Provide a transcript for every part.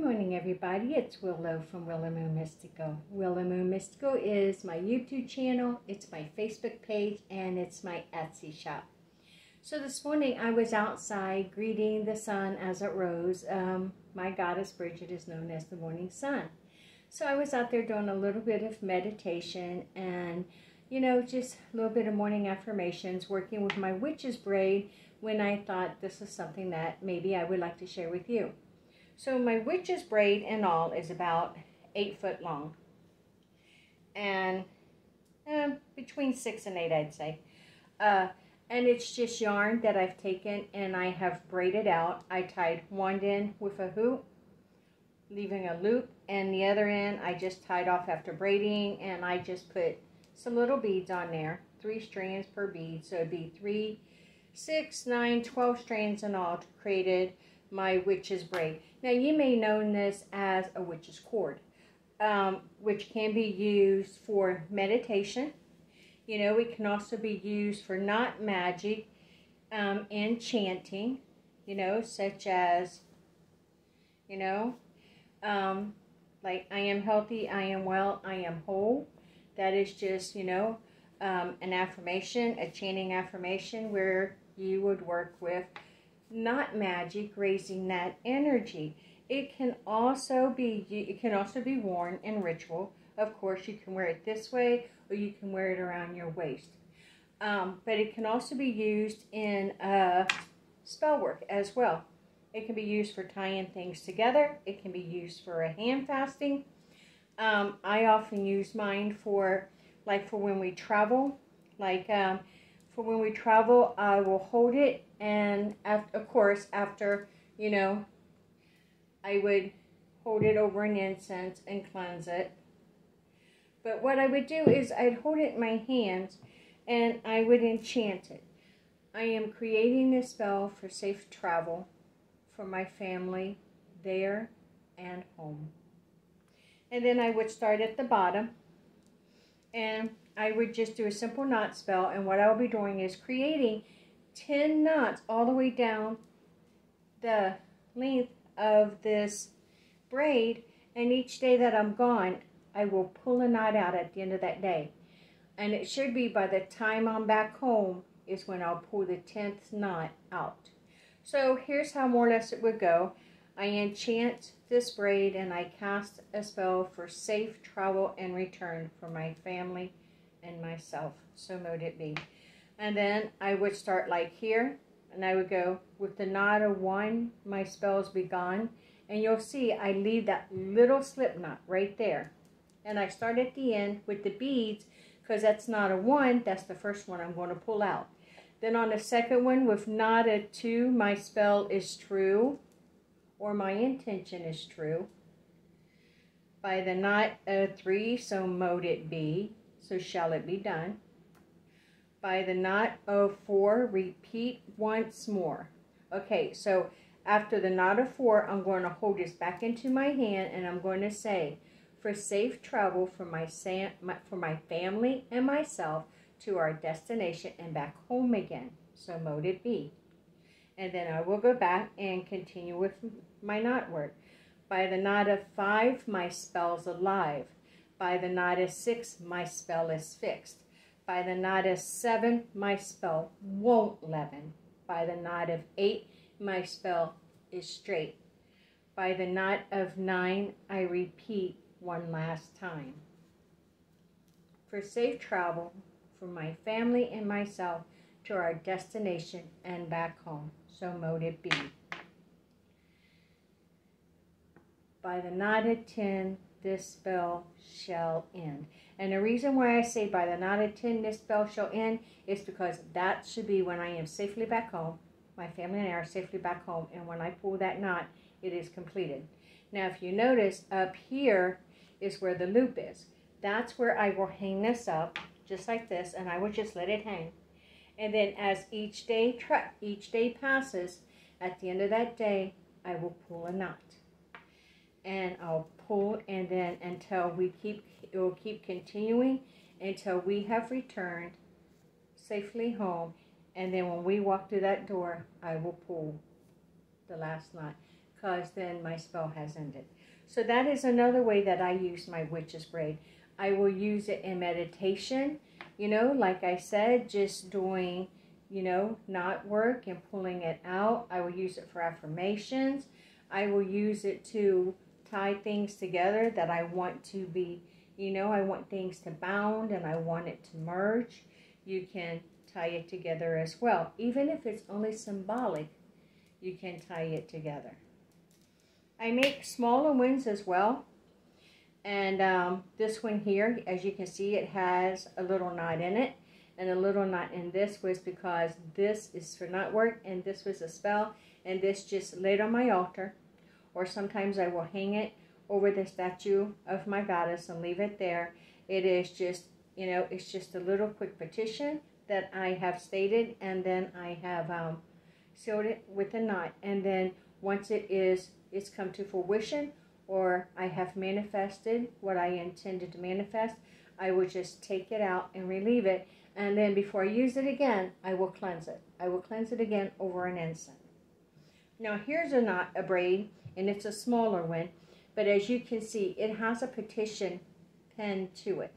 morning, everybody. It's Willow from Willow Moon Mystical. Willow Moon Mystical is my YouTube channel, it's my Facebook page, and it's my Etsy shop. So this morning I was outside greeting the sun as it rose. My goddess Bridget is known as the morning sun. So I was out there doing a little bit of meditation and, just a little bit of morning affirmations, working with my Witch's Braid when I thought this is something that maybe I would like to share with you. So my Witch's Braid in all is about 8 foot long. And between 6 and 8, I'd say. And it's just yarn that I've taken and I have braided out. I tied one end with a hoop, leaving a loop, and the other end I just tied off after braiding, and I just put some little beads on there, 3 strands per bead. So it'd be 3, 6, 9, 12 strands in all to created my Witch's Braid. Now you may know this as a witch's cord, which can be used for meditation. It can also be used for not magic and chanting, such as, like I am healthy, I am well, I am whole. That is just, an affirmation, a chanting affirmation where you would work with not magic, raising that energy. It can also be worn in ritual. Of course, you can wear it this way, or you can wear it around your waist. But it can also be used in spell work as well. It can be used for tying things together. It can be used for a hand fasting. I often use mine for when we travel. For when we travel, I will hold it, and of course, after, I would hold it over an incense and cleanse it. But what I would do is I'd hold it in my hands and I would enchant it. I am creating a spell for safe travel for my family there and home. And then I would start at the bottom and I would just do a simple knot spell, and what I'll be doing is creating 10 knots all the way down the length of this braid, and each day that I'm gone, I will pull a knot out at the end of that day. And it should be by the time I'm back home is when I'll pull the 10th knot out. So here's how more or less it would go. I enchant this braid and I cast a spell for safe travel and return for my family and myself. So mote it be. And then I would start like here, and I would go with the knot of 1, my spells be gone. And you'll see I leave that little slip knot right there. And I start at the end with the beads, because that's knot of 1, that's the first one I'm going to pull out. Then on the second one with knot of 2, my spell is true, or my intention is true. By the knot of 3, so mote it be, so shall it be done. By the knot of 4, repeat once more. Okay, so after the knot of 4, I'm going to hold this back into my hand and I'm going to say, for safe travel for my family and myself to our destination and back home again. So mote it be. And then I will go back and continue with my knot work. By the knot of 5, my spell's alive. By the knot of 6, my spell is fixed. By the knot of 7, my spell won't leaven. By the knot of 8, my spell is straight. By the knot of 9, I repeat one last time. For safe travel for my family and myself to our destination and back home. So mote it be. By the knot of 10, this spell shall end. And the reason why I say by the knot of 10, this spell shall end is because that should be when I am safely back home. My family and I are safely back home. And when I pull that knot, it is completed. Now, if you notice, up here is where the loop is. That's where I will hang this up, just like this, and I will just let it hang. And then as each day passes, at the end of that day, I will pull a knot. And I'll pull, and then until it will keep continuing until we have returned safely home. And then when we walk through that door, I will pull the last knot. because then my spell has ended. So that is another way that I use my witch's braid. I will use it in meditation, you know, like I said, just doing, you know, knot work and pulling it out. I will use it for affirmations. I will use it to tie things together that I want to be, you know, I want things to bound and I want it to merge. You can tie it together as well. Even if it's only symbolic, you can tie it together. I make smaller ones as well. And this one here, as you can see, it has a little knot in it. And a little knot in this was because this is for knot work and this was a spell. And this just laid on my altar. Or sometimes I will hang it over the statue of my goddess and leave it there. It is just, you know, it's just a little quick petition that I have stated. And then I have sealed it with a knot. And then once it's come to fruition, or I have manifested what I intended to manifest, I will just take it out and relieve it. And then before I use it again, I will cleanse it. I will cleanse it again over an incense. Now here's a knot, a braid, and it's a smaller one. But as you can see, it has a petition pinned to it.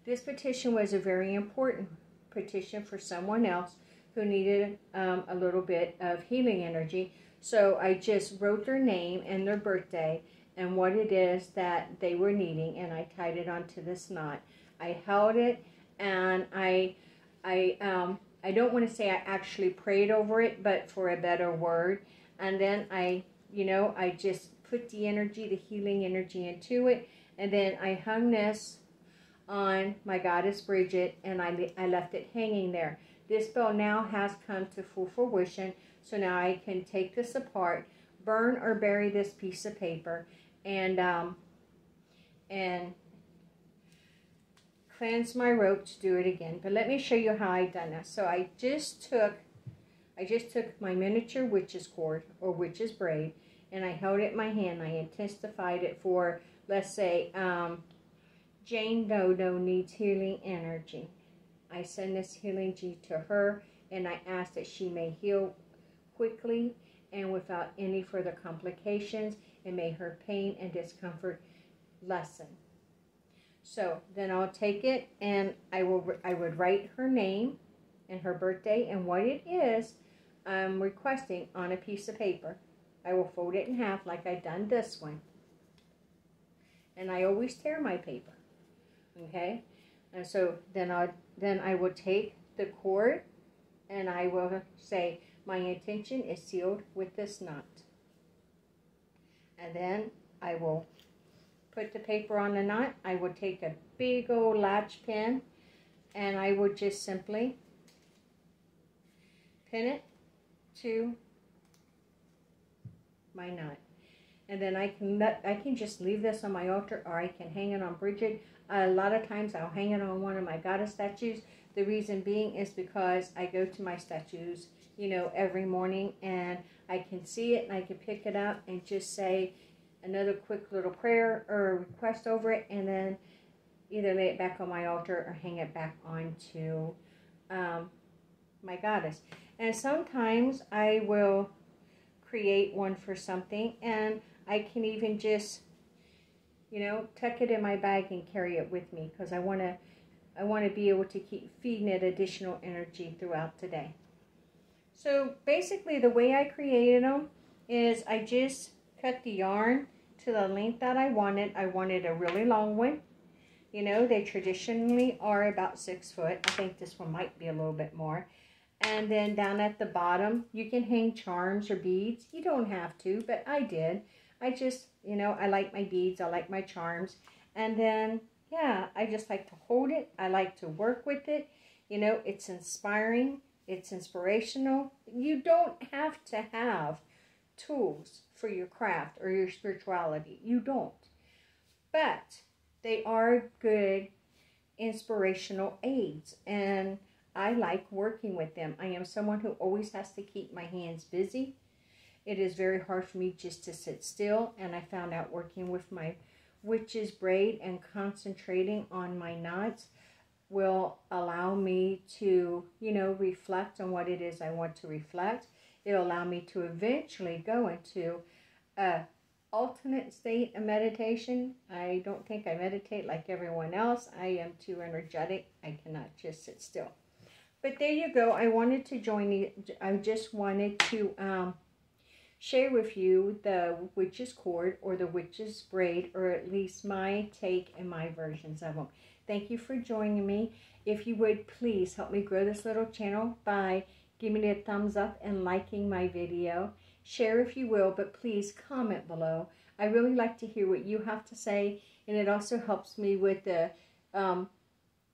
This petition was a very important petition for someone else who needed a little bit of healing energy. So I just wrote their name and their birthday and what it is that they were needing, and I tied it onto this knot. I held it, and I don't want to say I actually prayed over it, but for a better word. And then I just put the energy, the healing energy into it, and then I hung this on my goddess Bridget, and I left it hanging there. This spell now has come to full fruition, so now I can take this apart, burn or bury this piece of paper, and cleanse my rope to do it again. But let me show you how I done this. So I just took my miniature witch's cord or witch's braid, and I held it in my hand. I intensified it for, let's say, Jane Dodo needs healing energy. I send this healing energy to her, and I ask that she may heal quickly and without any further complications, and may her pain and discomfort lessen. So then I'll take it, and I would write her name and her birthday and what it is I'm requesting on a piece of paper. I will fold it in half like I've done this one. And I always tear my paper. Okay? And so then I will take the cord, and I will say, my intention is sealed with this knot. And then I will put the paper on the knot. I will take a big old latch pin, and I will just simply pin it to my knot. And then I can just leave this on my altar, or I can hang it on Bridget. A lot of times I'll hang it on one of my goddess statues. The reason being is because I go to my statues, you know, every morning, and I can see it and I can pick it up and just say another quick little prayer or request over it, and then either lay it back on my altar or hang it back onto my goddess. And sometimes I will create one for something, and I can even just, you know, tuck it in my bag and carry it with me, because I want to be able to keep feeding it additional energy throughout the day. So basically the way I created them is I just cut the yarn to the length that I wanted. I wanted a really long one. You know, they traditionally are about 6 foot. I think this one might be a little bit more. And then down at the bottom, you can hang charms or beads. You don't have to, but I did. I just, you know, I like my beads. I like my charms. And then, yeah, I just like to hold it. I like to work with it. You know, it's inspiring. It's inspirational. You don't have to have tools for your craft or your spirituality. You don't. But they are good inspirational aids, and I like working with them. I am someone who always has to keep my hands busy. It is very hard for me just to sit still, and I found out working with my witch's braid and concentrating on my knots will allow me to, you know, reflect on what it is I want to reflect. It'll allow me to eventually go into a alternate state of meditation. I don't think I meditate like everyone else. I am too energetic. I cannot just sit still. But there you go. I wanted to join you. I just wanted to share with you the witch's cord or the witch's braid, or at least my take and my versions of them. Thank you for joining me. If you would please help me grow this little channel by giving me a thumbs up and liking my video. Share if you will, but please comment below. I really like to hear what you have to say, and it also helps me with the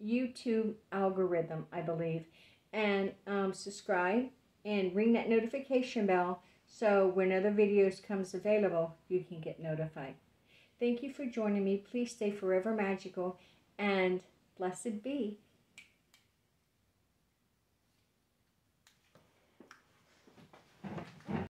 YouTube algorithm, I believe. And subscribe and ring that notification bell so when other videos comes available, you can get notified. Thank you for joining me. Please stay forever magical and blessed be.